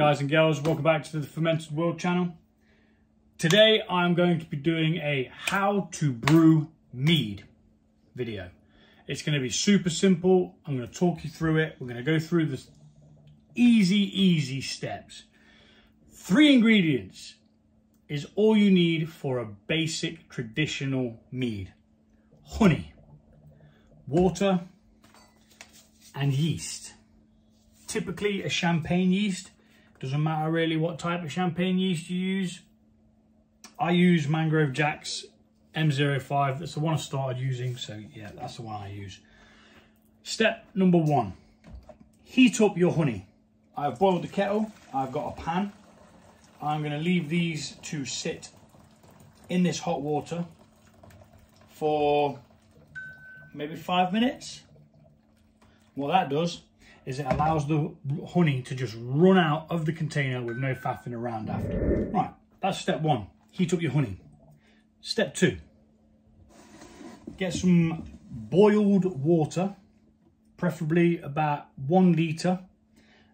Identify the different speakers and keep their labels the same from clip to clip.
Speaker 1: guys and girls, welcome back to the Fermented World channel. Today I'm going to be doing a how to brew mead video. It's going to be super simple. I'm going to talk you through it. We're going to go through the easy steps. 3 ingredients is all you need for a basic traditional mead. Honey, water and yeast. Typically a champagne yeast. Doesn't matter really what type of champagne yeast you use. I use Mangrove Jack's M05. That's the one I started using, so yeah, that's the one I use. Step number 1, heat up your honey. I've boiled the kettle, I've got a pan. I'm going to leave these to sit in this hot water for maybe 5 minutes. What that does is it allows the honey to just run out of the container with no faffing around after. Right, that's step 1, heat up your honey. Step 2, get some boiled water, preferably about 1 litre,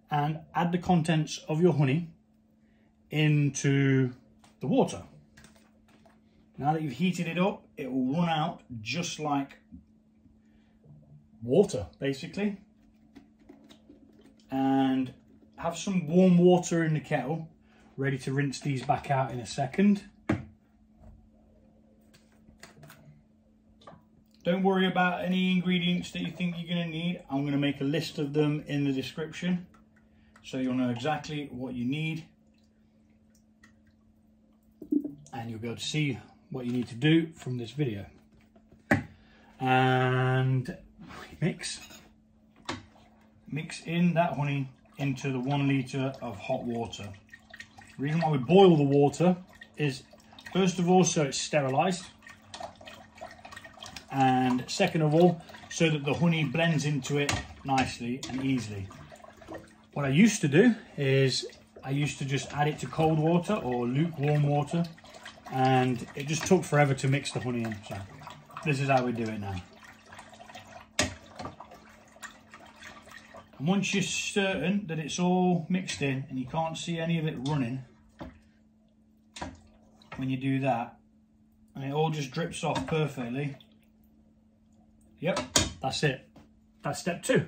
Speaker 1: and add the contents of your honey into the water. Now that you've heated it up, it will run out just like water, basically. And have some warm water in the kettle, ready to rinse these back out in a second. Don't worry about any ingredients that you think you're going to need. I'm going to make a list of them in the description, so you'll know exactly what you need. And you'll be able to see what you need to do from this video. And mix in that honey into the 1 litre of hot water. The reason why we boil the water is, first of all, so it's sterilised, and second of all, so that the honey blends into it nicely and easily. What I used to do is I used to just add it to cold water or lukewarm water, and it just took forever to mix the honey in. So this is how we do it now. And once you're certain that it's all mixed in and you can't see any of it running, when you do that, and it all just drips off perfectly, yep, that's it. That's step 2,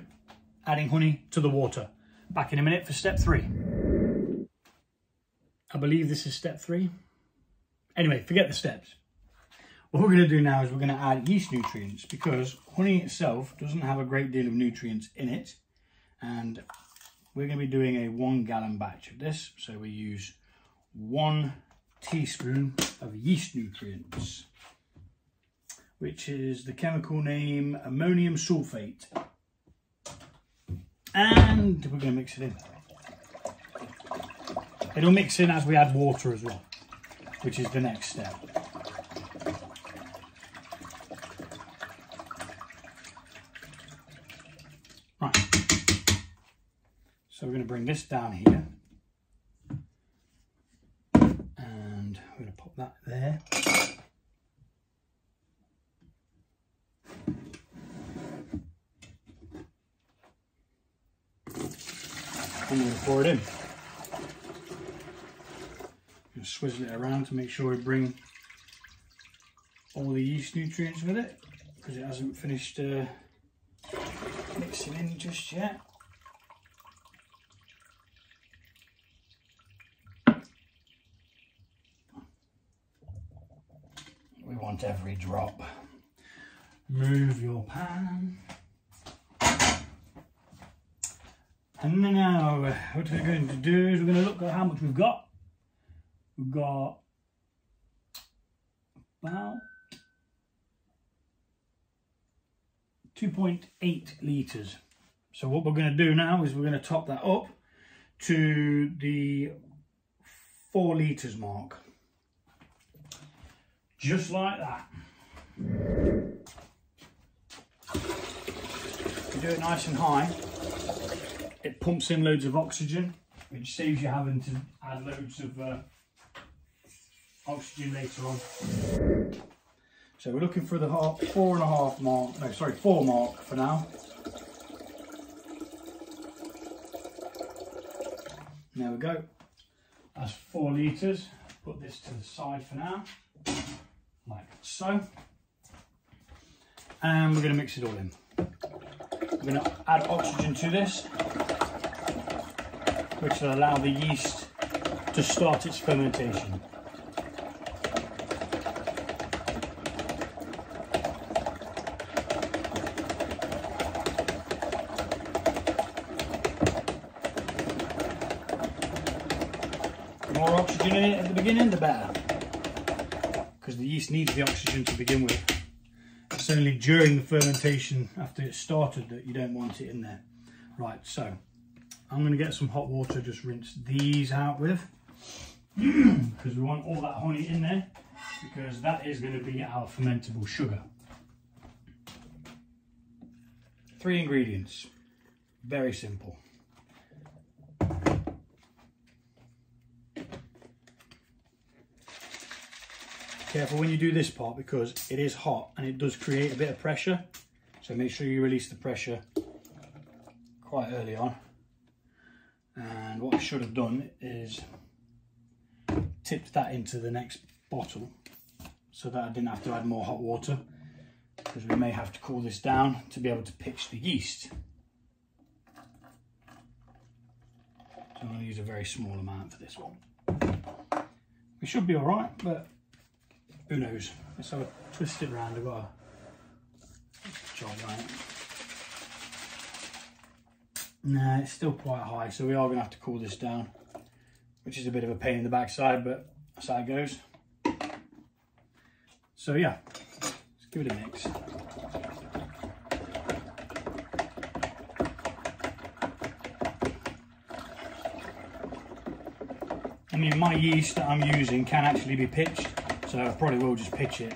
Speaker 1: adding honey to the water. Back in a minute for step 3. I believe this is step 3. Anyway, forget the steps. What we're going to do now is we're going to add yeast nutrients, because honey itself doesn't have a great deal of nutrients in it. And we're going to be doing a 1 gallon batch of this. So we use 1 teaspoon of yeast nutrients, which is the chemical name ammonium sulfate. And we're going to mix it in. It'll mix in as we add water as well, which is the next step. Right. So we're going to bring this down here. And we're going to pop that there. And we're going to pour it in. Going to swizzle it around to make sure we bring all the yeast nutrients with it, because it hasn't finished mixing in just yet. We want every drop. Move your pan. And now what we're going to do is we're going to look at how much we've got. We've got about 2.8 litres. So what we're going to do now is we're going to top that up to the 4 litres mark. Just like that. You do it nice and high. It pumps in loads of oxygen, which saves you having to add loads of oxygen later on. So we're looking for the 4.5 mark, no sorry, 4 mark for now. There we go. That's 4 litres. Put this to the side for now, like so. And we're going to mix it all in. We're going to add oxygen to this, which will allow the yeast to start its fermentation. The more oxygen in it at the beginning, the better, because the yeast needs the oxygen to begin with. It's only during the fermentation, after it's started, that you don't want it in there. Right, so I'm going to get some hot water, just rinse these out with, because we want all that honey in there, because that is going to be our fermentable sugar. 3 ingredients, very simple. Careful when you do this part, because it is hot and it does create a bit of pressure, so make sure you release the pressure quite early on. And what I should have done is tipped that into the next bottle so that I didn't have to add more hot water, because we may have to cool this down to be able to pitch the yeast. So I'm going to use a very small amount for this one. We should be alright, but who knows? Let's have a twist it around. I've got a job right. Nah, it's still quite high, so we are going to have to cool this down, which is a bit of a pain in the backside, but that's how it goes. So yeah, let's give it a mix. I mean, my yeast that I'm using can actually be pitched, so I probably will just pitch it.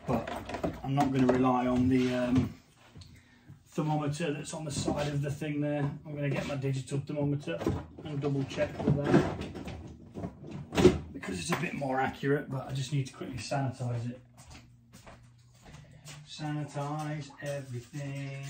Speaker 1: But I'm not going to rely on the thermometer that's on the side of the thing there. I'm going to get my digital thermometer and double check with that, because it's a bit more accurate, but I just need to quickly sanitize it. Sanitize everything.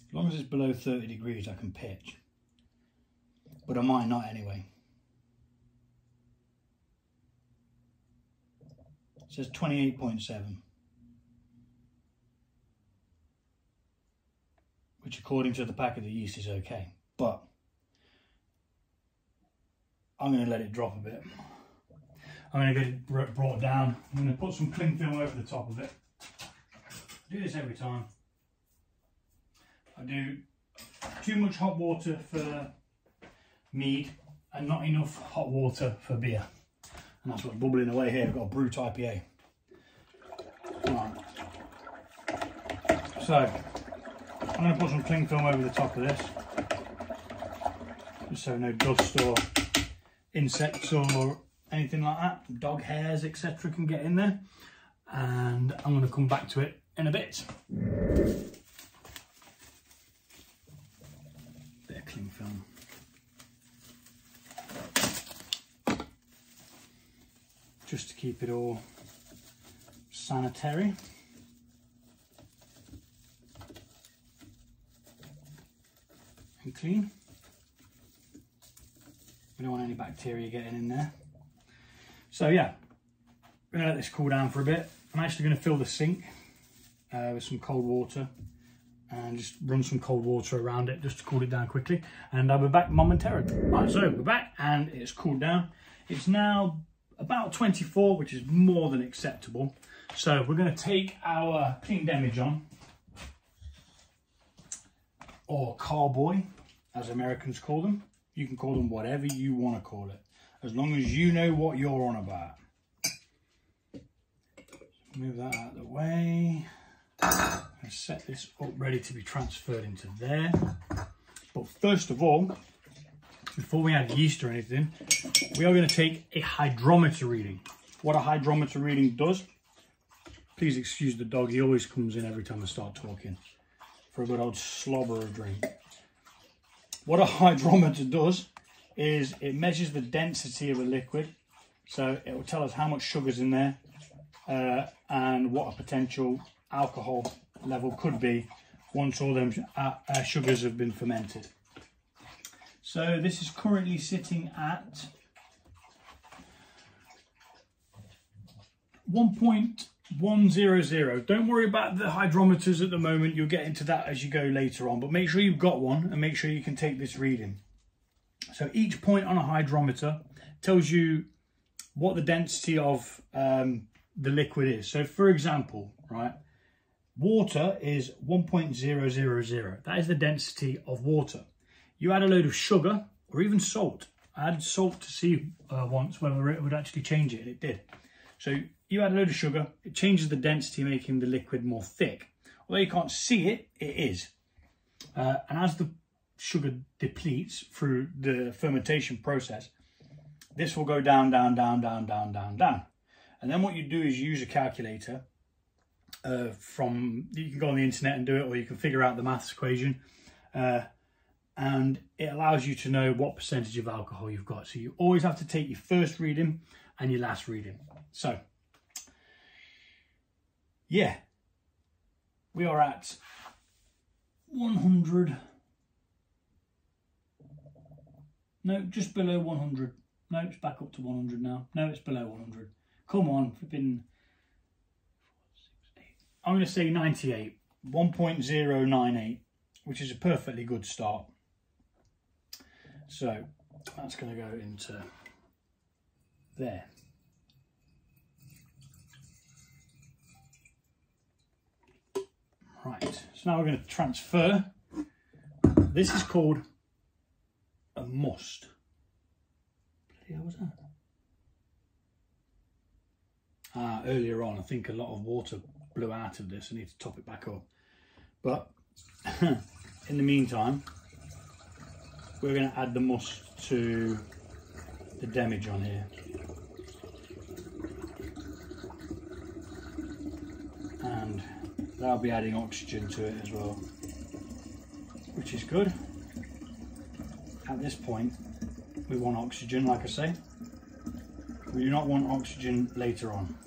Speaker 1: As long as it's below 30 degrees, I can pitch, but I might not anyway. It says 28.7, which according to the pack of the yeast is okay, but I'm going to let it drop a bit. I'm going to get it brought down. I'm going to put some cling film over the top of it. I do this every time. I do too much hot water for mead and not enough hot water for beer. And that's what's bubbling away here. I've got a BREW IPA. Right. So, I'm going to put some cling film over the top of this, just so no dust or insects or anything like that, dog hairs, etc. can get in there. And I'm going to come back to it in a bit. Cling film. Just to keep it all sanitary. And clean. We don't want any bacteria getting in there. So yeah, we're going to let this cool down for a bit. I'm actually going to fill the sink with some cold water and just run some cold water around it just to cool it down quickly, and I'll be back momentarily. Right, so we're back and it's cooled down. It's now about 24, which is more than acceptable. So we're going to take our clean demijohn, or carboy as Americans call them. You can call them whatever you want to call it, as long as you know what you're on about. Move that out of the way. And set this up ready to be transferred into there. But first of all, before we add yeast or anything, we are going to take a hydrometer reading. What a hydrometer reading does Please excuse the dog, he always comes in every time I start talking for a good old slobber of drink. What a hydrometer does is it measures the density of a liquid, so it will tell us how much sugar's in there and what a potential alcohol level could be once all them sugars have been fermented. So this is currently sitting at 1.100. Don't worry about the hydrometers at the moment, you'll get into that as you go later on, but make sure you've got one and make sure you can take this reading. So each point on a hydrometer tells you what the density of the liquid is. So for example, right, water is 1.000. That is the density of water. You add a load of sugar or even salt. I added salt to see once whether it would actually change it, and it did. So you add a load of sugar, it changes the density, making the liquid more thick. Although you can't see it, it is. And as the sugar depletes through the fermentation process, this will go down, down, down, down, down, down, down. And then what you do is use a calculator. You can go on the internet and do it, or you can figure out the maths equation. And it allows you to know what percentage of alcohol you've got. So you always have to take your first reading and your last reading. So, yeah, we are at 100. No, just below 100. No, it's back up to 100 now. No, it's below 100. Come on, flipping. I'm going to say 98, 1.098, which is a perfectly good start. So that's going to go into there. Right, so now we're going to transfer. This is called a must. Bloody hell was that? Earlier on, I think a lot of water blew out of this. I need to top it back up. But in the meantime, we're going to add the must to the demijohn here. And that'll be adding oxygen to it as well, which is good. At this point, we want oxygen, like I say. We do not want oxygen later on.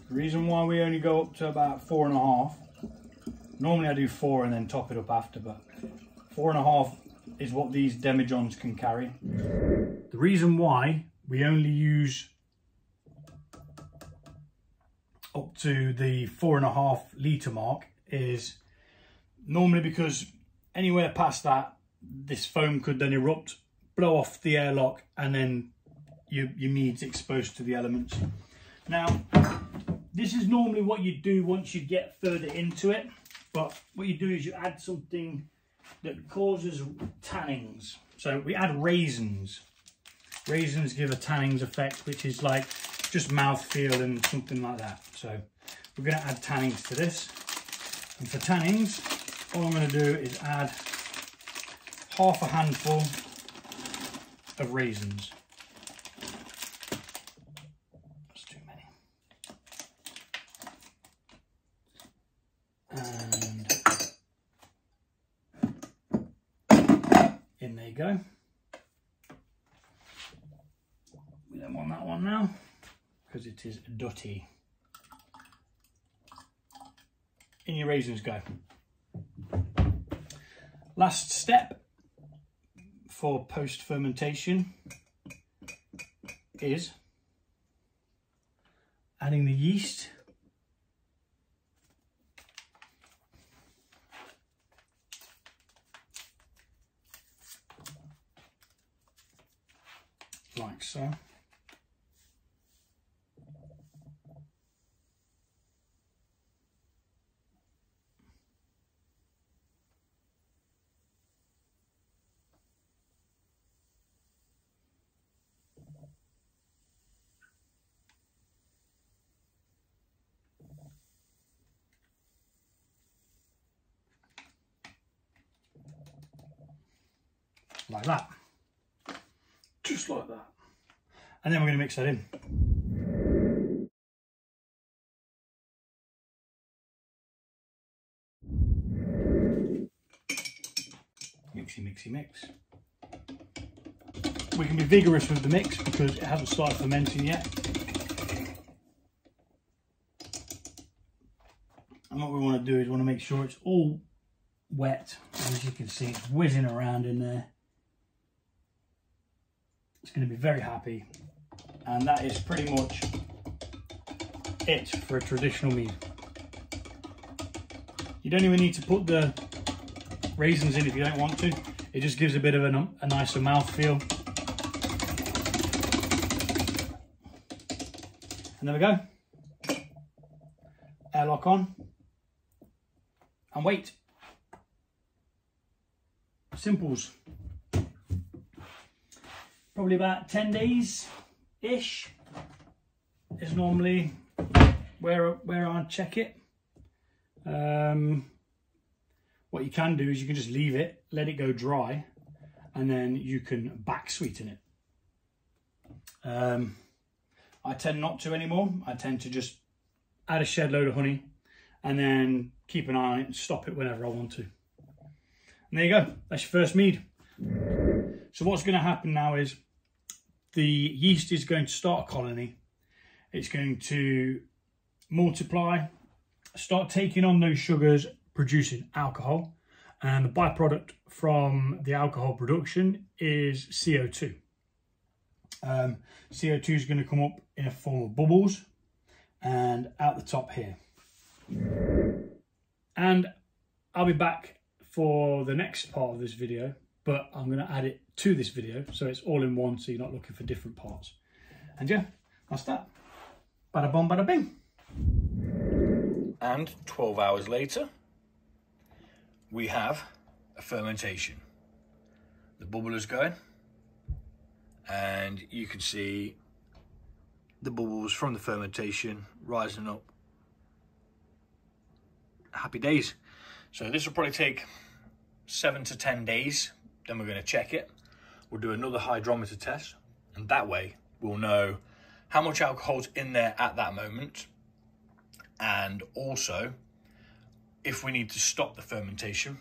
Speaker 1: The reason why we only go up to about 4.5, normally I do 4 and then top it up after, but 4.5 is what these demijohns can carry. The reason why we only use up to the 4.5 litre mark is normally because anywhere past that, this foam could then erupt, blow off the airlock, and then your mead's exposed to the elements. Now, this is normally what you do once you get further into it, but what you do is you add something that causes tannings. So we add raisins. Raisins give a tannings effect, which is like just mouthfeel and something like that. So we're going to add tannings to this. And for tannings, all I'm going to do is add half a handful of raisins. That's too many. And in they go. We don't want that one now because it is dirty. In your raisins go. Last step for post fermentation is adding the yeast. Like so. Like that, just like that. and then we're going to mix that in. Mixy, mixy, mix. We can be vigorous with the mix because it hasn't started fermenting yet. And what we want to do is we want to make sure it's all wet. As you can see, it's whizzing around in there. It's going to be very happy. And that is pretty much it for a traditional mead. You don't even need to put the raisins in if you don't want to. It just gives a bit of a nicer mouthfeel. And there we go. Airlock on. And wait. Simples. Probably about 10 days-ish is normally where I check it. What you can do is you can just leave it, let it go dry, and then you can back sweeten it. I tend not to anymore. I tend to just add a shed load of honey and then keep an eye on it and stop it whenever I want to. And there you go, that's your first mead. So what's going to happen now is the yeast is going to start a colony. It's going to multiply, start taking on those sugars, producing alcohol, and the byproduct from the alcohol production is CO2. CO2 is going to come up in a form of bubbles and out the top here. And I'll be back for the next part of this video, but I'm going to add it to this video so it's all in one, so you're not looking for different parts. And yeah, that's that. Bada bom, bada bing. And 12 hours later, we have a fermentation. The bubble is going, and you can see the bubbles from the fermentation rising up. Happy days. So this will probably take 7 to 10 days. Then we're going to check it. We'll do another hydrometer test, and that way we'll know how much alcohol's in there at that moment, and also if we need to stop the fermentation,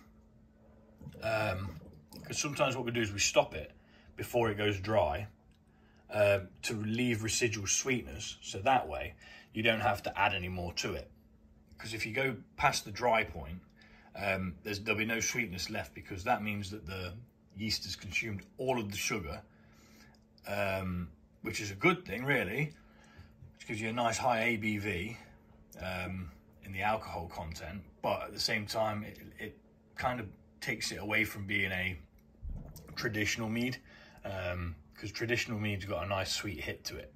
Speaker 1: because sometimes what we do is we stop it before it goes dry to relieve residual sweetness, so that way you don't have to add any more to it. Because if you go past the dry point, there'll be no sweetness left, because that means that the yeast has consumed all of the sugar, which is a good thing really, which gives you a nice high ABV in the alcohol content, but at the same time it kind of takes it away from being a traditional mead, because traditional mead's got a nice sweet hit to it.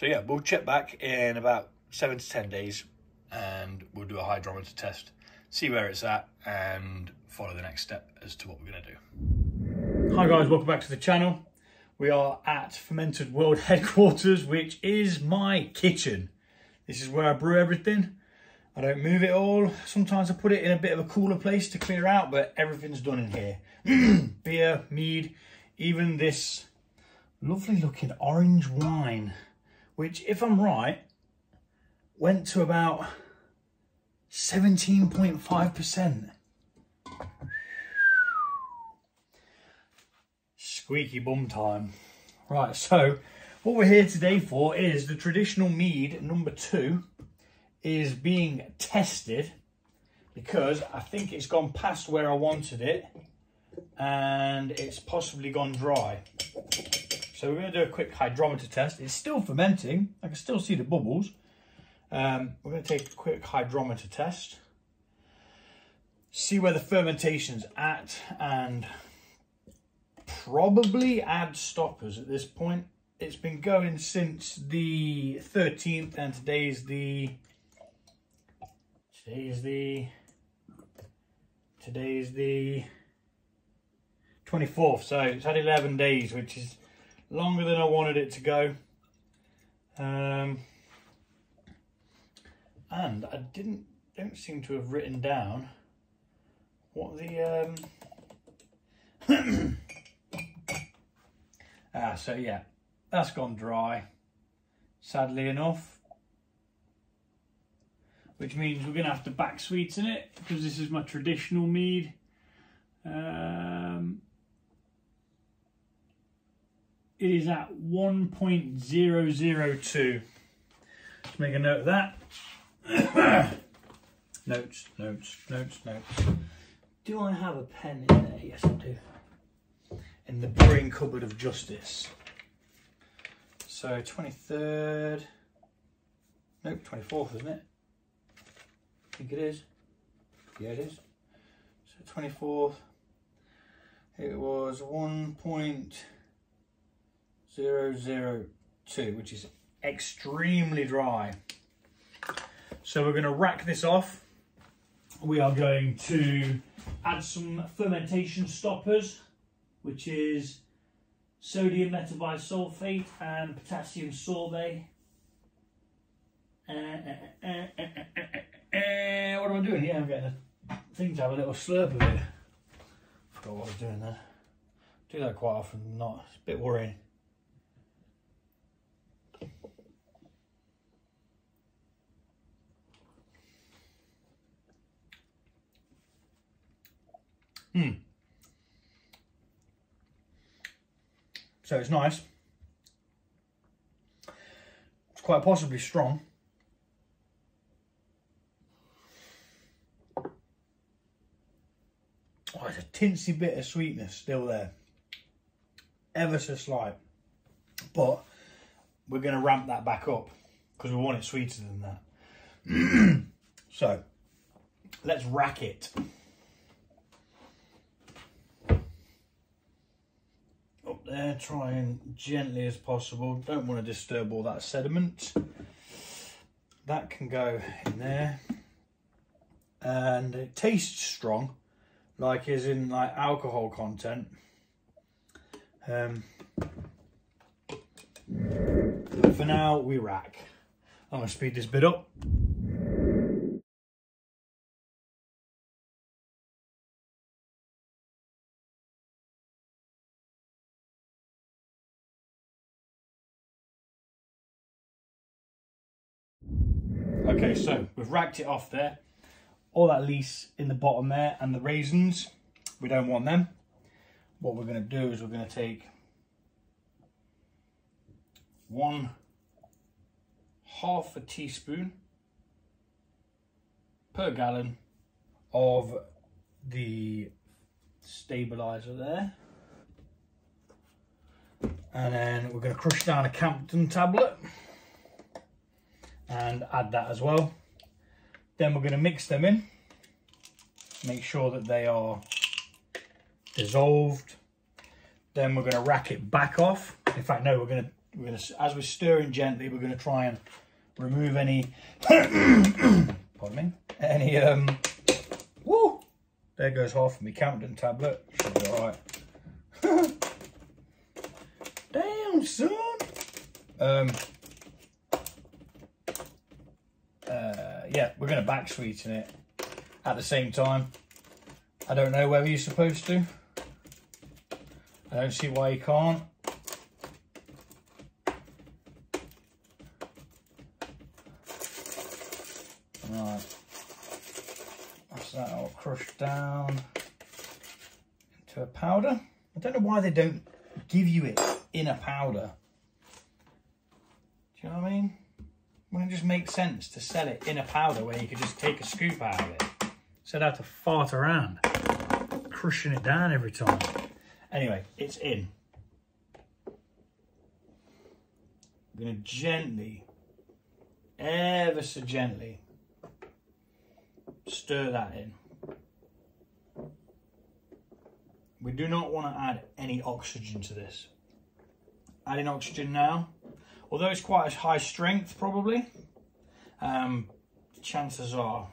Speaker 1: So yeah, we'll check back in about 7 to 10 days and we'll do a hydrometer test, see where it's at, and follow the next step as to what we're going to do. Hi guys, welcome back to the channel. We are at Fermented World headquarters, which is my kitchen. This is where I brew everything. I don't move it all. Sometimes I put it in a bit of a cooler place to clear out, but everything's done in here. Beer, mead, even this lovely looking orange wine, which, if I'm right, went to about 17.5%. Squeaky bum time. Right, so what we're here today for is the traditional mead number 2 is being tested, because I think it's gone past where I wanted it and it's possibly gone dry. So we're going to do a quick hydrometer test. It's still fermenting. I can still see the bubbles. We're going to take a quick hydrometer test, see where the fermentation's at, and probably add stoppers at this point. It's been going since the 13th, and today's the 24th, so it's had 11 days, which is longer than I wanted it to go. And I don't seem to have written down what the so yeah, that's gone dry, sadly enough, which means we're going to have to back sweeten it because this is my traditional mead. It is at 1.002. Let's make a note of that. Notes. Do I have a pen in there? Yes, I do. In the brewing cupboard of justice. So 23rd, nope, 24th, isn't it? I think it is. Yeah, it is. So 24th, it was 1.002, which is extremely dry. So we're going to rack this off. We are going to add some fermentation stoppers, which is sodium metabisulfate and potassium sorbate. What am I doing here? I'm getting a thing to have a little slurp of it. Forgot what I was doing there. Do that quite often, not. It's a bit worrying. So it's nice. It's quite possibly strong. Oh, there's a tinsy bit of sweetness still there. Ever so slight. But we're going to ramp that back up because we want it sweeter than that. So let's rack it. Up there, trying gently as possible. Don't want to disturb all that sediment. That can go in there. And it tastes strong, like as in like alcohol content. But for now, we rack. I'm going to speed this bit up. Okay, so we've racked it off there. All that lees in the bottom there and the raisins, we don't want them. What we're going to do is we're going to take 1/2 teaspoon per gallon of the stabilizer there. And then we're going to crush down a Campton tablet and add that as well. Then we're going to mix them in, make sure that they are dissolved. Then we're going to rack it back off. In fact, no, we're going to, as we're stirring gently, we're going to try and remove any, pardon me, any, woo, there goes half of my Campton tablet. Should be all right. Damn, son. Yeah, we're going to back sweeten it at the same time. I don't know whether you're supposed to. I don't see why you can't. Right, that's that all crushed down into a powder. I don't know why they don't give you it in a powder. Do you know what I mean? Wouldn't it just make sense to sell it in a powder where you could just take a scoop out of it? Instead of have to fart around, crushing it down every time. Anyway, it's in. I'm going to gently, ever so gently, stir that in. We do not want to add any oxygen to this. Adding oxygen now, although it's quite a high strength probably, chances are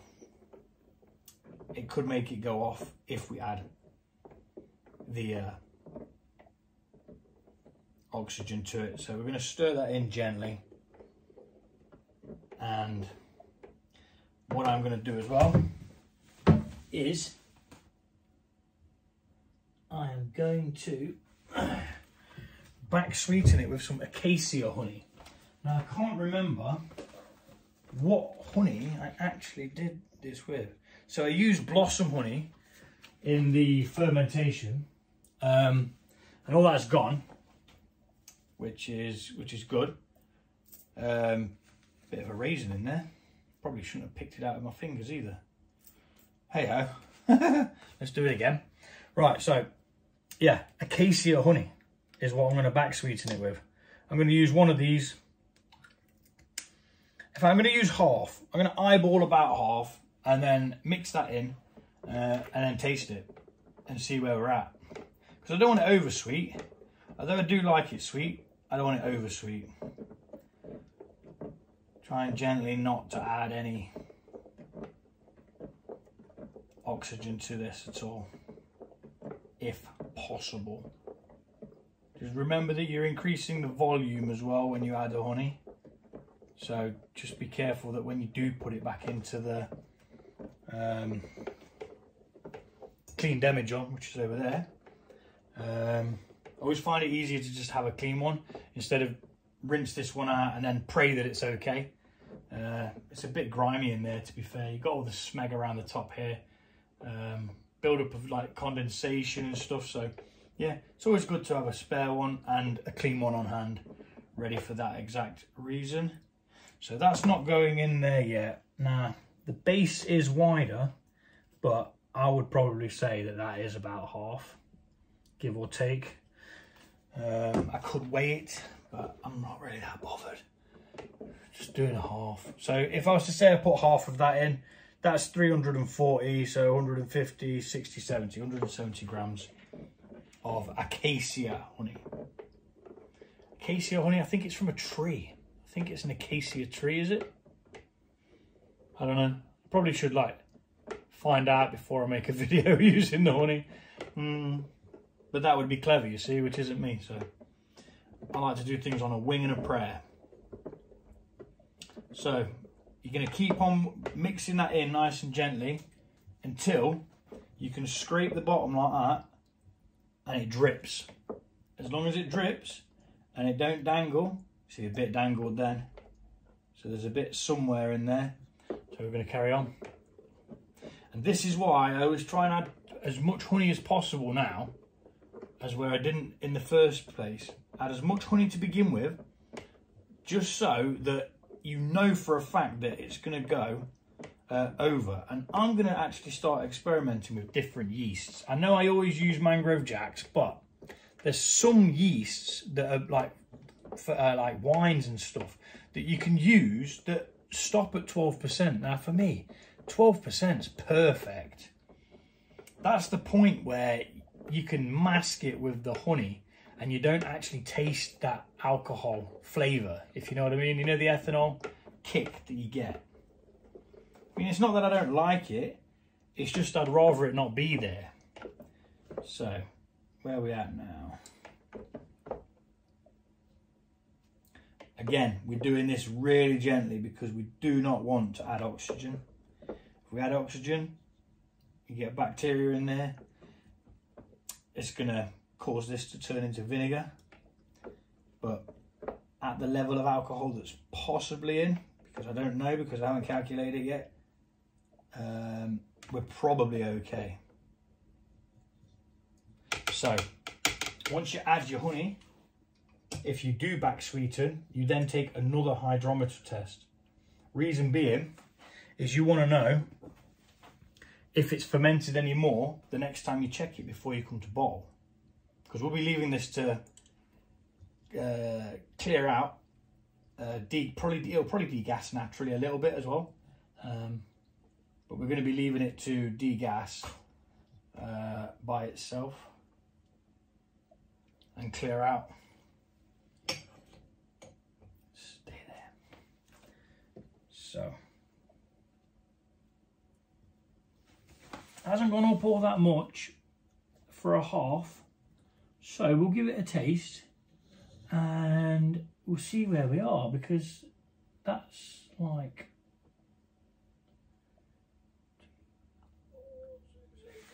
Speaker 1: it could make it go off if we add the oxygen to it. So we're going to stir that in gently, and what I'm going to do as well is I am going to back sweeten it with some acacia honey. Now I can't remember what honey I actually did this with. So I used blossom honey in the fermentation, and all that's gone, which is good. Bit of a raisin in there. Probably shouldn't have picked it out with my fingers either. Hey ho. Let's do it again. Right, so yeah, acacia honey is what I'm going to back sweeten it with. I'm going to use one of these. If I'm going to use half, I'm going to eyeball about half and then mix that in and then taste it and see where we're at. Because I don't want it over sweet. Although I do like it sweet, I don't want it over sweet. Trying gently not to add any oxygen to this at all, if possible. Just remember that you're increasing the volume as well when you add the honey. So just be careful that when you do put it back into the clean demijohn, which is over there, I always find it easier to just have a clean one instead of rinse this one out and then pray that it's okay. It's a bit grimy in there, to be fair. You've got all the smeg around the top here, build up of like condensation and stuff. So yeah, it's always good to have a spare one and a clean one on hand, ready for that exact reason. So that's not going in there yet. Now the base is wider, but I would probably say that that is about half, give or take. I could weigh it, but I'm not really that bothered. Just doing a half. So if I was to say I put half of that in, that's 340, so 150, 60, 70, 170 grams of acacia honey. Acacia honey, I think it's from a tree. I think it's an acacia tree, is it? I don't know. Probably should like find out before I make a video using the honey. But that would be clever, you see, which isn't me. So I like to do things on a wing and a prayer. So you're going to keep on mixing that in nice and gently until you can scrape the bottom like that and it drips. As long as it drips and it don't dangle, see a bit dangled then, so there's a bit somewhere in there. So we're going to carry on. And this is why I always try and add as much honey as possible now, as where I didn't in the first place. Add as much honey to begin with, just so that you know for a fact that it's going to go over. And I'm going to actually start experimenting with different yeasts. I know I always use mangrove jacks, but there's some yeasts that are like for like wines and stuff that you can use that stop at 12%. Now for me, 12% is perfect. That's the point where you can mask it with the honey and you don't actually taste that alcohol flavour, if you know what I mean. You know, the ethanol kick that you get. I mean, it's not that I don't like it, it's just I'd rather it not be there. So, where are we at now? Again, we're doing this really gently because we do not want to add oxygen. If we add oxygen, you get bacteria in there. It's going to cause this to turn into vinegar. But at the level of alcohol that's possibly in, because I don't know, because I haven't calculated it yet, we're probably okay. So, once you add your honey, if you do back sweeten, you then take another hydrometer test. Reason being is you want to know if it's fermented anymore the next time you check it before you come to bottle. Because we'll be leaving this to clear out. It'll probably degas naturally a little bit as well. But we're going to be leaving it to degas by itself and clear out. Stay there. So, hasn't gone up all that much for a half, so we'll give it a taste and we'll see where we are, because that's like,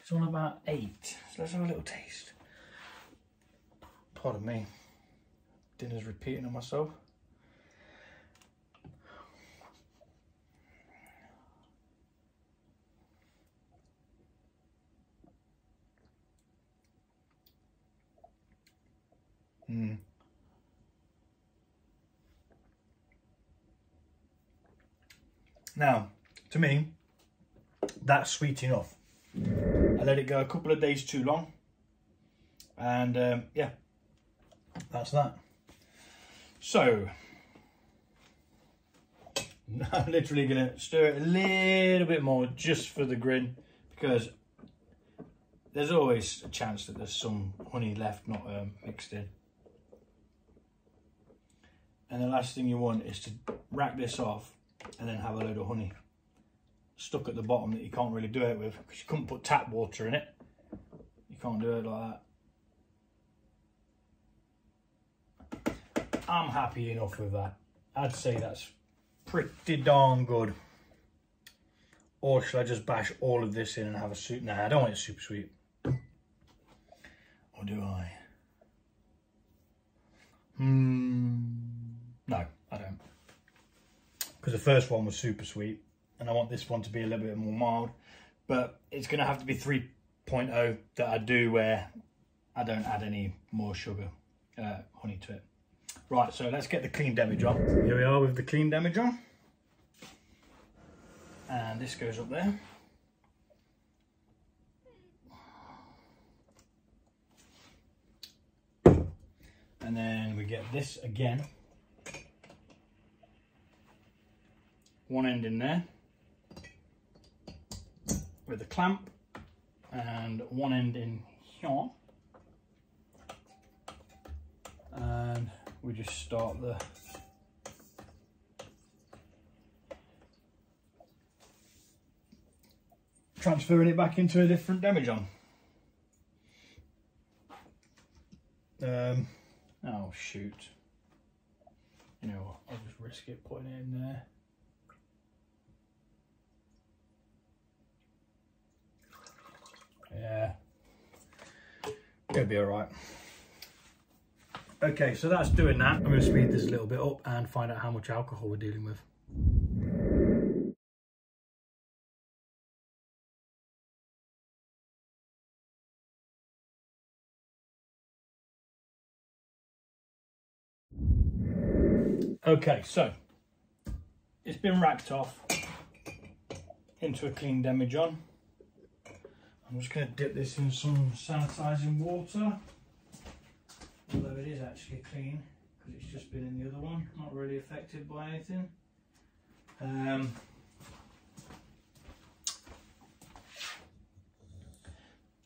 Speaker 1: it's on about 8, so let's have a little taste. Pardon me. dinner's repeating on myself. Now, to me, that's sweet enough. I let it go a couple of days too long, and yeah, that's that. So, I'm literally going to stir it a little bit more just for the grin, because there's always a chance that there's some honey left not mixed in. And the last thing you want is to rack this off and then have a load of honey stuck at the bottom that you can't really do it with, because you couldn't put tap water in it. You can't do it like that. I'm happy enough with that. I'd say that's pretty darn good. Or should I just bash all of this in and have a soup? Nah, I don't want it super sweet. Or do I? No, I don't. Because the first one was super sweet, and I want this one to be a little bit more mild. But it's going to have to be 3.0 that I do, where I don't add any more sugar, honey to it. Right, so let's get the clean demijohn. Here we are with the clean demijohn. And this goes up there. And then we get this again. One end in there with a clamp, and one end in here. And we just start the transferring it back into a different demijohn. Oh shoot. You know what, I'll just risk it putting it in there. Yeah, it'll be all right. Okay, so that's doing that. I'm going to speed this a little bit up and find out how much alcohol we're dealing with. Okay, so it's been racked off into a clean demijohn. I'm just going to dip this in some sanitising water, although it is actually clean because it's just been in the other one, not really affected by anything.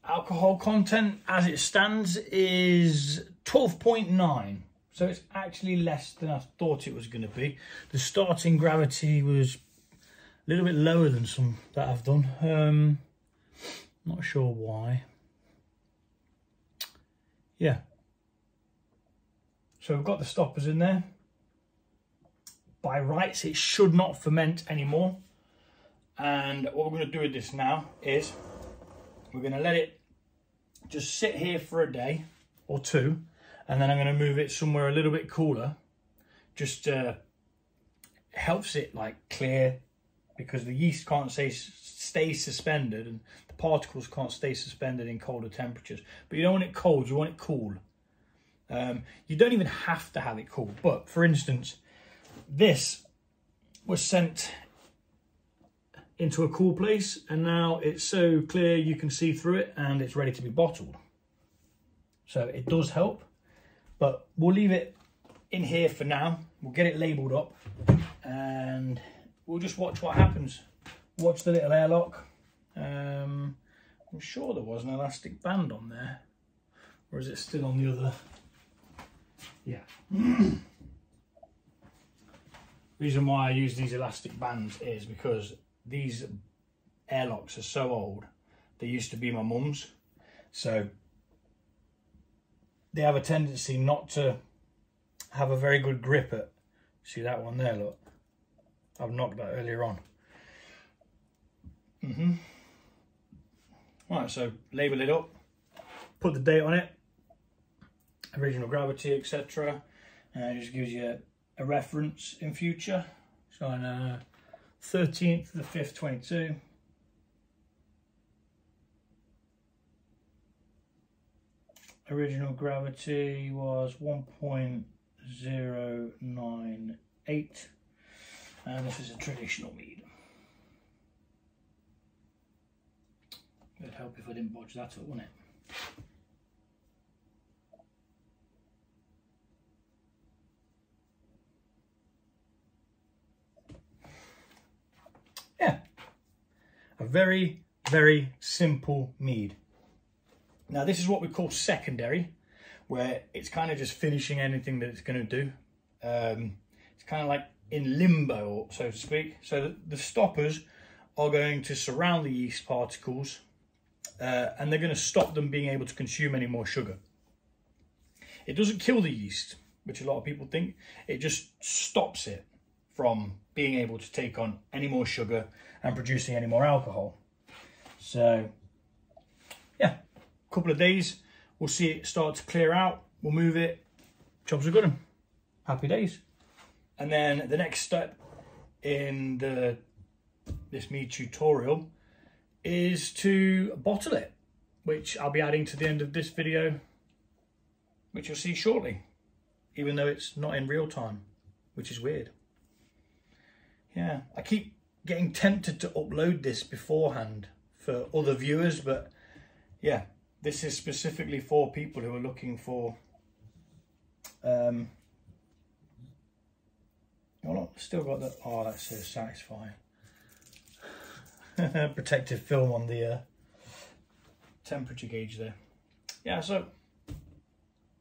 Speaker 1: Alcohol content as it stands is 12.9, so it's actually less than I thought it was going to be. The starting gravity was a little bit lower than some that I've done. Not sure why. Yeah. So we've got the stoppers in there. By rights, it should not ferment anymore. And what we're going to do with this now is we're going to let it just sit here for a day or two, and then I'm going to move it somewhere a little bit cooler. Just helps it like clear, because the yeast can't stay suspended, and the particles can't stay suspended in colder temperatures. But you don't want it cold, you want it cool. You don't even have to have it cool. But for instance, this was sent into a cool place, and now it's so clear you can see through it, and it's ready to be bottled. So it does help, but we'll leave it in here for now. We'll get it labelled up, and we'll just watch what happens. Watch the little airlock. I'm sure there was an elastic band on there, or is it still on the other? Yeah. Reason why I use these elastic bands is because these airlocks are so old. They used to be my mum's, so they have a tendency not to have a very good grip at. See that one there, look. I've knocked that earlier on. Right, so label it up, put the date on it, original gravity, etc. And it just gives you a reference in future. So on 13th of the 5th, 22. Original gravity was 1.098, and this is a traditional mead. It'd help if I didn't bodge that up, wouldn't it? Yeah, a very, very simple mead. Now this is what we call secondary, where it's kind of just finishing anything that it's going to do. It's kind of like in limbo, so to speak. So the stoppers are going to surround the yeast particles and they're going to stop them being able to consume any more sugar. It doesn't kill the yeast, which a lot of people think. It just stops it from being able to take on any more sugar and producing any more alcohol. So yeah, a couple of days, we'll see it start to clear out. We'll move it, jobs are good. Happy days. And then the next step in this mead tutorial is to bottle it, which I'll be adding to the end of this video, which you'll see shortly, even though it's not in real time, which is weird. Yeah, I keep getting tempted to upload this beforehand for other viewers, but yeah, this is specifically for people who are looking for still got the, oh, that's so satisfying. Protective film on the temperature gauge there. Yeah, so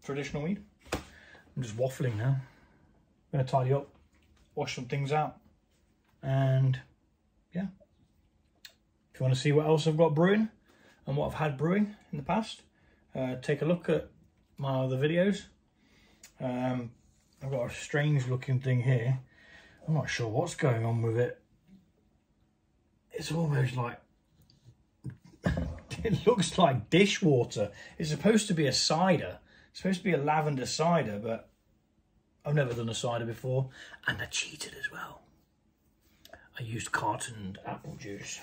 Speaker 1: traditional mead. I'm just waffling now. I'm going to tidy up, wash some things out, and yeah. If you want to see what else I've got brewing and what I've had brewing in the past, take a look at my other videos. I've got a strange looking thing here. I'm not sure what's going on with it. It's almost like, it looks like dishwater. It's supposed to be a cider. It's supposed to be a lavender cider, but I've never done a cider before. And I cheated as well. I used cartoned apple juice.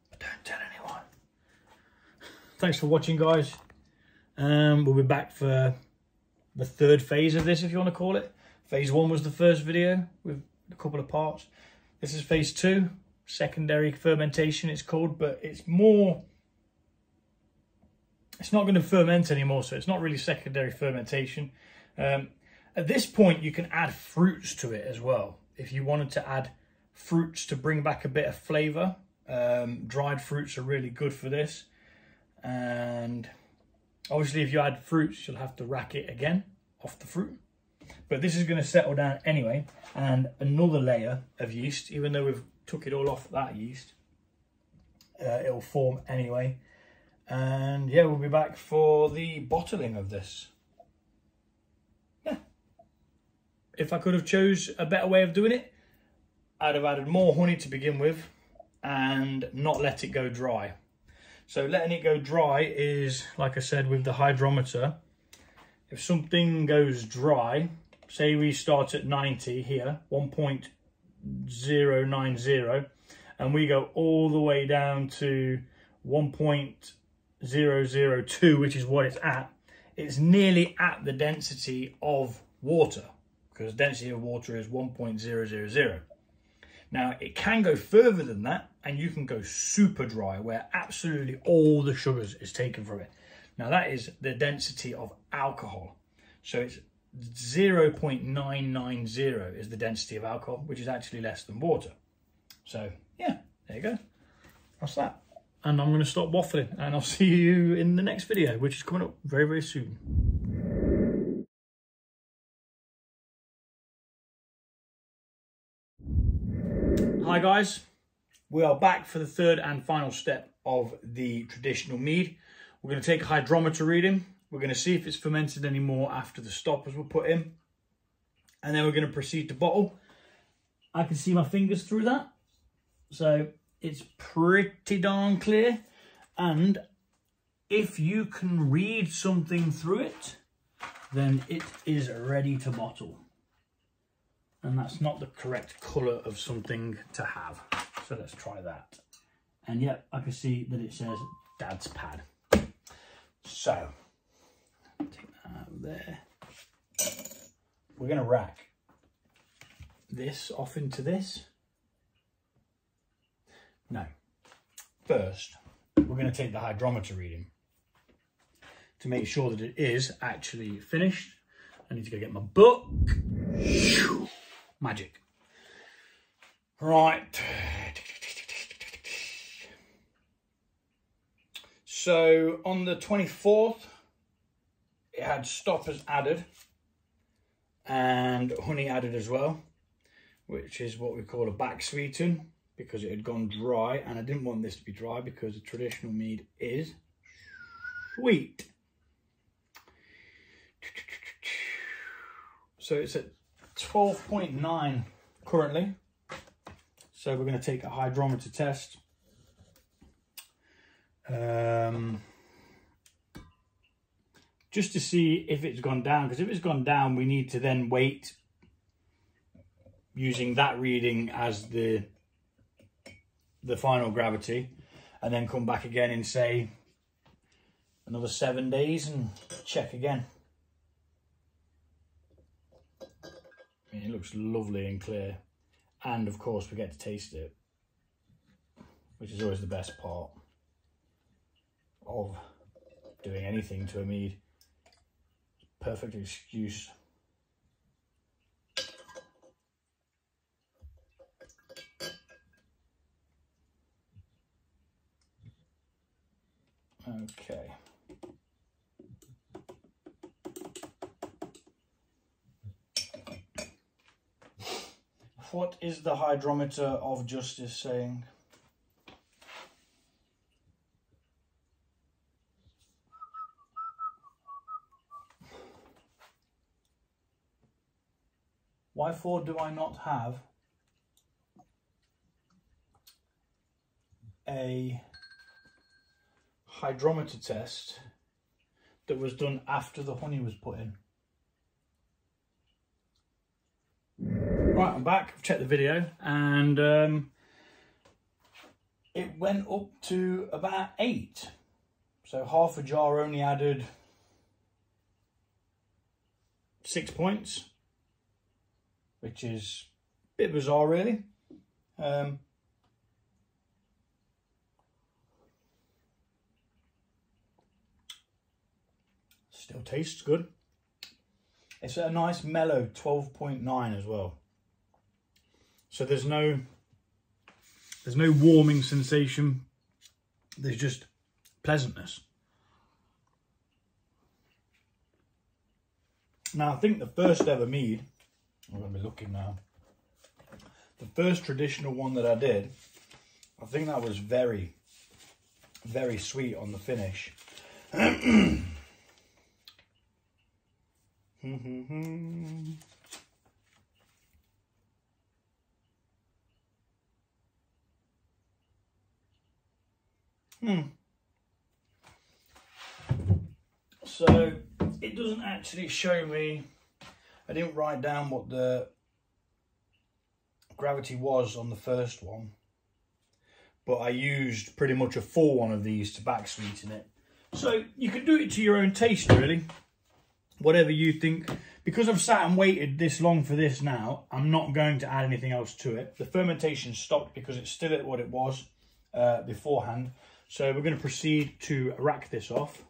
Speaker 1: But don't tell anyone. Thanks for watching, guys. We'll be back for the third phase of this, if you want to call it. Phase 1 was the first video with a couple of parts. This is phase 2, secondary fermentation it's called, but it's more, it's not going to ferment anymore, so it's not really secondary fermentation. At this point you can add fruits to it as well. If you wanted to add fruits to bring back a bit of flavour, dried fruits are really good for this. And obviously if you add fruits, you'll have to rack it again off the fruit. But this is going to settle down anyway, and another layer of yeast, even though we've took it all off that yeast, it'll form anyway. And yeah, we'll be back for the bottling of this. Yeah. If I could have chose a better way of doing it, I'd have added more honey to begin with and not let it go dry. So letting it go dry is, like I said, with the hydrometer, if something goes dry, say we start at 90 here, 1.090, and we go all the way down to 1.002, which is what it's nearly at the density of water, because the density of water is 1.000. Now, it can go further than that, and you can go super dry, where absolutely all the sugars is taken from it. Now, that is the density of alcohol. So it's 0.990 is the density of alcohol, which is actually less than water. So, yeah, there you go. That's that. And I'm going to stop waffling, and I'll see you in the next video, which is coming up very, very soon. Hi guys, we are back for the third and final step of the traditional mead. We're going to take a hydrometer reading. We're going to see if it's fermented anymore after the stoppers were put in. And then we're going to proceed to bottle. I can see my fingers through that. So it's pretty darn clear. And if you can read something through it, then it is ready to bottle. And that's not the correct colour of something to have. So let's try that. And yep, I can see that it says Dad's Pad. So, take that out of there. We're going to rack this off into this. No. First, we're going to take the hydrometer reading to make sure that it is actually finished. I need to go get my book. Magic. Right. So on the 24th, it had stoppers added and honey added as well, which is what we call a back sweeten, because it had gone dry, and I didn't want this to be dry because the traditional mead is sweet. So it's at 12.9 currently. So we're going to take a hydrometer test. Just to see if it's gone down, because if it's gone down, we need to then wait using that reading as the final gravity, and then come back again in, say, another 7 days and check again. I mean, it looks lovely and clear, and of course we get to taste it, which is always the best part of doing anything to a mead. Perfect excuse. Okay. What is the hydrometer of justice saying? Why for do I not have a hydrometer test that was done after the honey was put in? Right, I'm back. I've checked the video, and it went up to about 8. So half a jar only added 6 points, which is a bit bizarre, really. Still tastes good. It's a nice mellow 12.9 as well. So there's no warming sensation. There's just pleasantness. Now I think the first ever mead, I'm going to be looking now. The first traditional one that I did, I think that was very, very sweet on the finish. So it doesn't actually show me, I didn't write down what the gravity was on the first one, but I used pretty much a full one of these to back sweeten it. So you can do it to your own taste, really, whatever you think. Because I've sat and waited this long for this now, I'm not going to add anything else to it. The fermentation stopped because it's still at what it was beforehand. So we're going to proceed to rack this off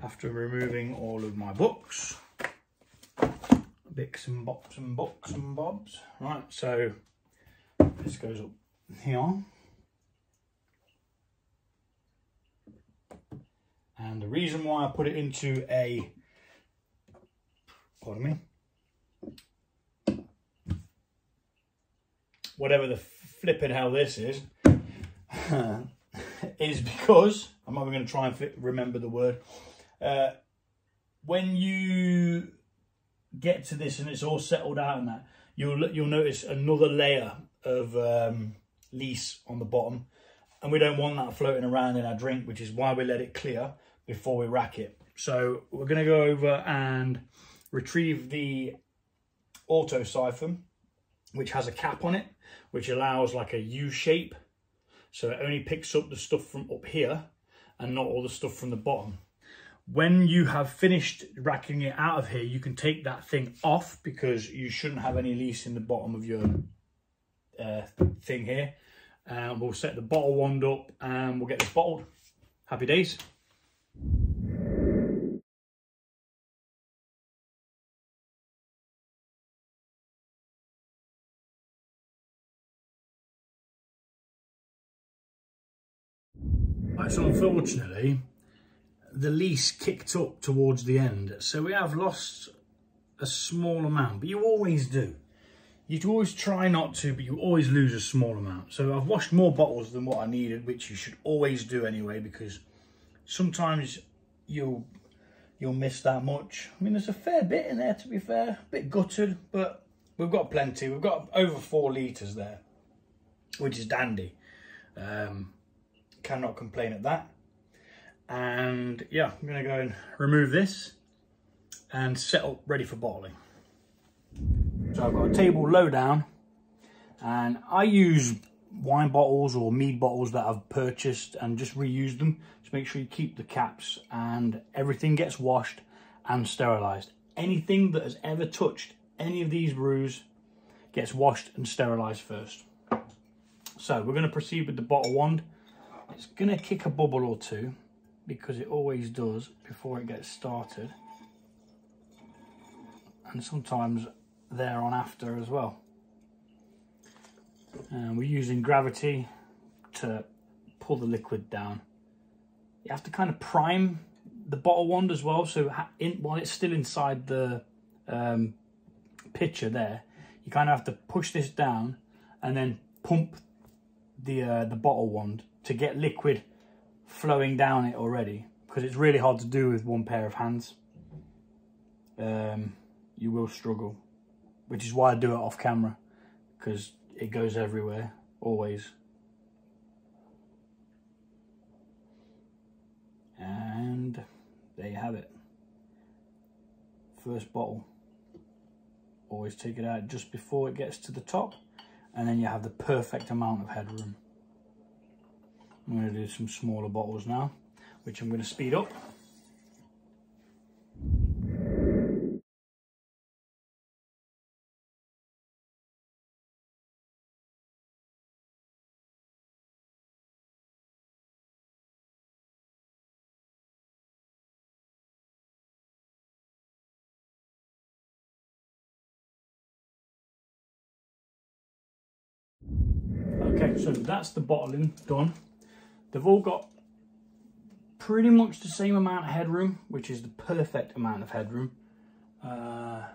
Speaker 1: after removing all of my books. Bits and bops and books and bobs. Right, so this goes up here. And the reason why I put it into a, pardon me, whatever the flipping hell this is because, I'm not going to try and remember the word, when you get to this and it's all settled out and that, you'll notice another layer of lees on the bottom, and we don't want that floating around in our drink, which is why we let it clear. before we rack it. So we're going to go over and retrieve the auto siphon, which has a cap on it, which allows like a U shape. So it only picks up the stuff from up here and not all the stuff from the bottom. When you have finished racking it out of here, you can take that thing off because you shouldn't have any lease in the bottom of your thing here. And we'll set the bottle wand up and we'll get this bottled. Happy days. Right, so unfortunately, the lease kicked up towards the end, so we have lost a small amount, but you always do. You always try not to, but you always lose a small amount. So I've washed more bottles than what I needed, which you should always do anyway, because sometimes you'll miss that much. I mean, there's a fair bit in there, to be fair, a bit gutted, but we've got plenty. We've got over 4 litres there, which is dandy. Cannot complain at that. And yeah, I'm going to go and remove this and set up ready for bottling. So I've got a table low down, and I use wine bottles or mead bottles that I've purchased and just reuse them. Just make sure you keep the caps, and everything gets washed and sterilised. Anything that has ever touched any of these brews gets washed and sterilised first. So we're going to proceed with the bottle wand. It's going to kick a bubble or two, because it always does before it gets started, and sometimes there on after as well. And we're using gravity to pull the liquid down. You have to kind of prime the bottle wand as well, so while it's still inside the pitcher there, you kind of have to push this down and then pump the bottle wand to get liquid flowing down it already, because it's really hard to do with one pair of hands. You will struggle, which is why I do it off camera, because it goes everywhere, always. And there you have it. First bottle. Always take it out just before it gets to the top, and then you have the perfect amount of headroom. I'm going to do some smaller bottles now, which I'm going to speed up. Okay, so that's the bottling done. They've all got pretty much the same amount of headroom, which is the perfect amount of headroom. Now,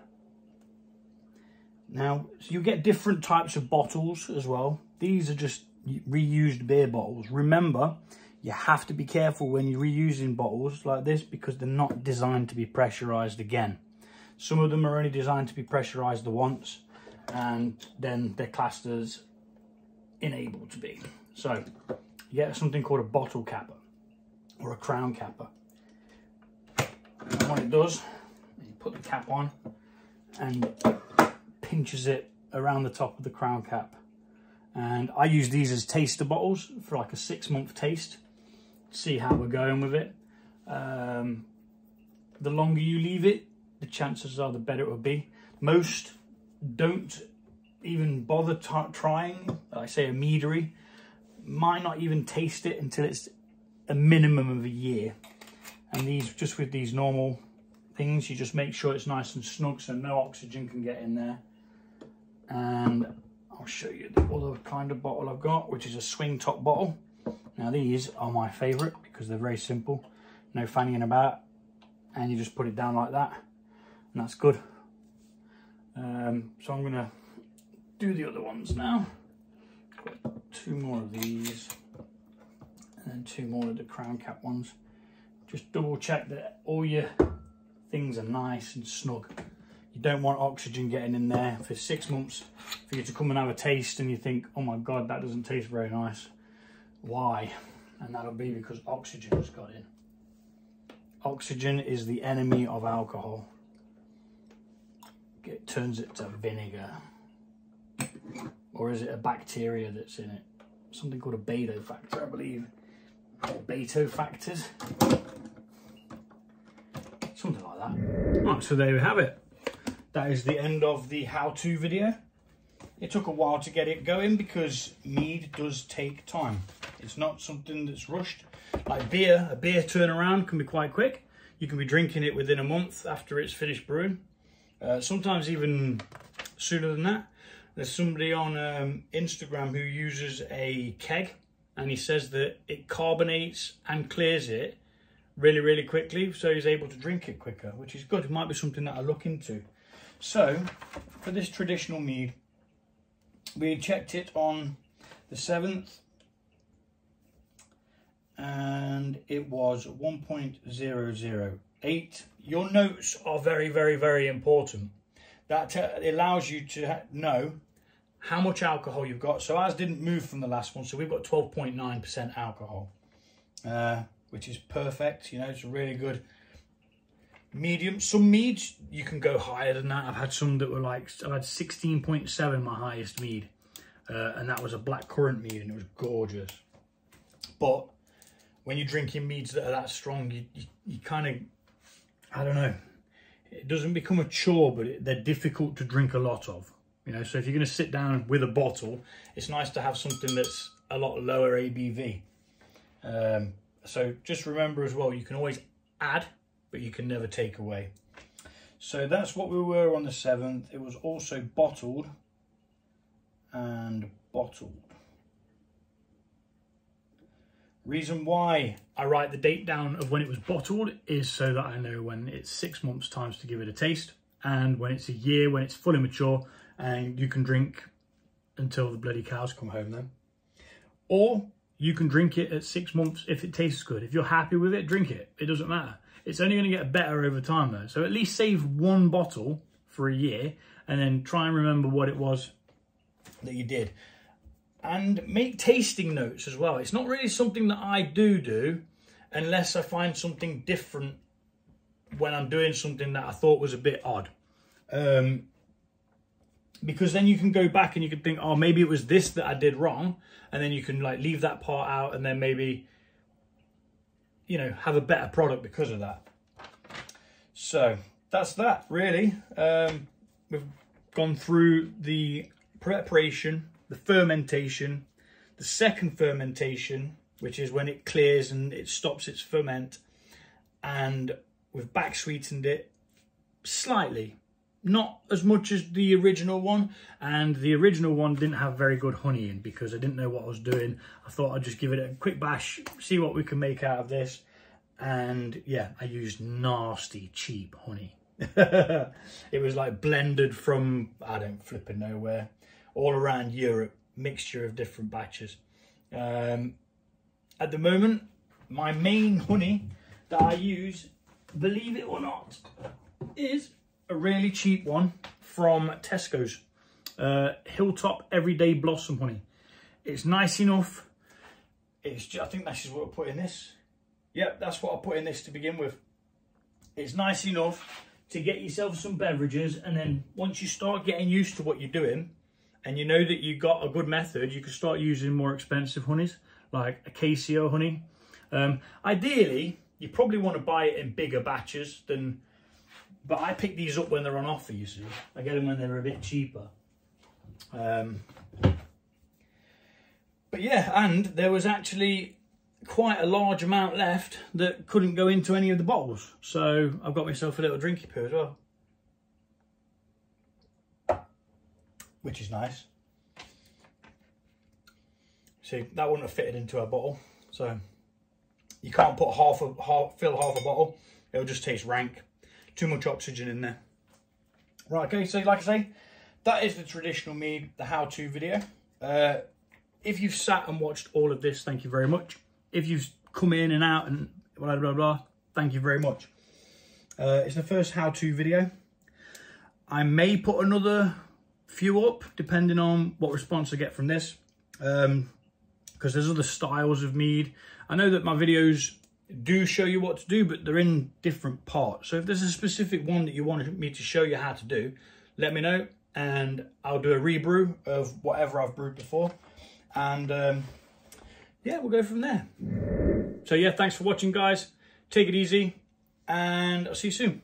Speaker 1: so you get different types of bottles as well. These are just reused beer bottles. Remember, you have to be careful when you're reusing bottles like this, because they're not designed to be pressurized again. Some of them are only designed to be pressurized the once, and then they're classed as unable to be. So you get something called a bottle capper or a crown capper. And what it does, you put the cap on and pinches it around the top of the crown cap. And I use these as taster bottles for like a 6-month taste. See how we're going with it. The longer you leave it, the chances are the better it will be. Most don't even bother trying, like say a meadery, might not even taste it until it's a minimum of a year. And these, just with these normal things, you just make sure it's nice and snug so no oxygen can get in there. And I'll show you the other kind of bottle I've got, which is a swing top bottle. Now these are my favourite because they're very simple, no fannying about, and you just put it down like that, and that's good. So I'm going to do the other ones now. Got 2 more of these, and then 2 more of the crown cap ones. Just double check that all your things are nice and snug. You don't want oxygen getting in there for 6 months for you to come and have a taste and you think, oh my god, that doesn't taste very nice. Why? And that'll be because oxygen has got in. Oxygen is the enemy of alcohol. It turns it to vinegar. Or is it a bacteria that's in it? Something called a betofactor, I believe. Or betofactors. Something like that. Right, so there we have it. That is the end of the how-to video. It took a while to get it going because mead does take time. It's not something that's rushed. Like beer, a beer turnaround can be quite quick. You can be drinking it within a month after it's finished brewing. Sometimes even sooner than that. There's somebody on Instagram who uses a keg and he says that it carbonates and clears it really, really quickly, so he's able to drink it quicker, which is good. It might be something that I look into. So, for this traditional mead, we checked it on the 7th, and it was 1.008. Your notes are very, very, very important. That allows you to know how much alcohol you've got. So ours didn't move from the last one, so we've got 12.9% alcohol, which is perfect. You know, it's a really good medium. Some meads you can go higher than that. I've had some that were like, I've had 16.7 my highest mead, and that was a black currant mead, and it was gorgeous. But when you're drinking meads that are that strong, you kind of, I don't know, it doesn't become a chore, but they're difficult to drink a lot of. You know, so if you're going to sit down with a bottle, it's nice to have something that's a lot lower ABV. So just remember as well, you can always add, but you can never take away. So that's what we were on the 7th. It was also bottled and bottled. Reason why I write the date down of when it was bottled is so that I know when it's 6 months time to give it a taste, and when it's a year, when it's fully mature, and you can drink until the bloody cows come home then. Or you can drink it at 6 months if it tastes good. If you're happy with it, drink it. It doesn't matter. It's only going to get better over time though. So at least save one bottle for a year and then try and remember what it was that you did. And make tasting notes as well. It's not really something that I do unless I find something different when I'm doing something that I thought was a bit odd. Because then you can go back and you can think, oh, maybe it was this that I did wrong. And then you can like leave that part out and then maybe, you know, have a better product because of that. So that's that really. We've gone through the preparation, the fermentation, the second fermentation, which is when it clears and it stops its ferment, and we've back sweetened it slightly, not as much as the original one, and the original one didn't have very good honey in because I didn't know what I was doing. I thought I'd just give it a quick bash, see what we can make out of this, and yeah, I used nasty cheap honey. It was like blended from, I don't flipping know where, all around Europe, mixture of different batches. At the moment, my main honey that I use, believe it or not, is a really cheap one from Tesco's. Hilltop Everyday Blossom Honey. It's nice enough. It's just, I think that's just what I put in this. Yep, that's what I put in this to begin with. It's nice enough to get yourself some beverages, and then once you start getting used to what you're doing, and you know that you've got a good method, you can start using more expensive honeys, like Acacia honey. Ideally, you probably want to buy it in bigger batches than, but I pick these up when they're on offer, you see. I get them when they're a bit cheaper. But yeah, and there was actually quite a large amount left that couldn't go into any of the bottles. So I've got myself a little drinky poo as well, which is nice. See, that wouldn't have fitted into a bottle, so you can't put fill half a bottle. It'll just taste rank. Too much oxygen in there. Right, okay, so like I say, that is the traditional mead, the how-to video. If you've sat and watched all of this, thank you very much. If you've come in and out and blah, blah, blah, thank you very much. It's the first how-to video. I may put another few up, depending on what response I get from this. Because there's other styles of mead. I know that my videos do show you what to do, but they're in different parts. So if there's a specific one that you wanted me to show you how to do, let me know, and I'll do a rebrew of whatever I've brewed before. And yeah, we'll go from there. So yeah, thanks for watching, guys. Take it easy, and I'll see you soon.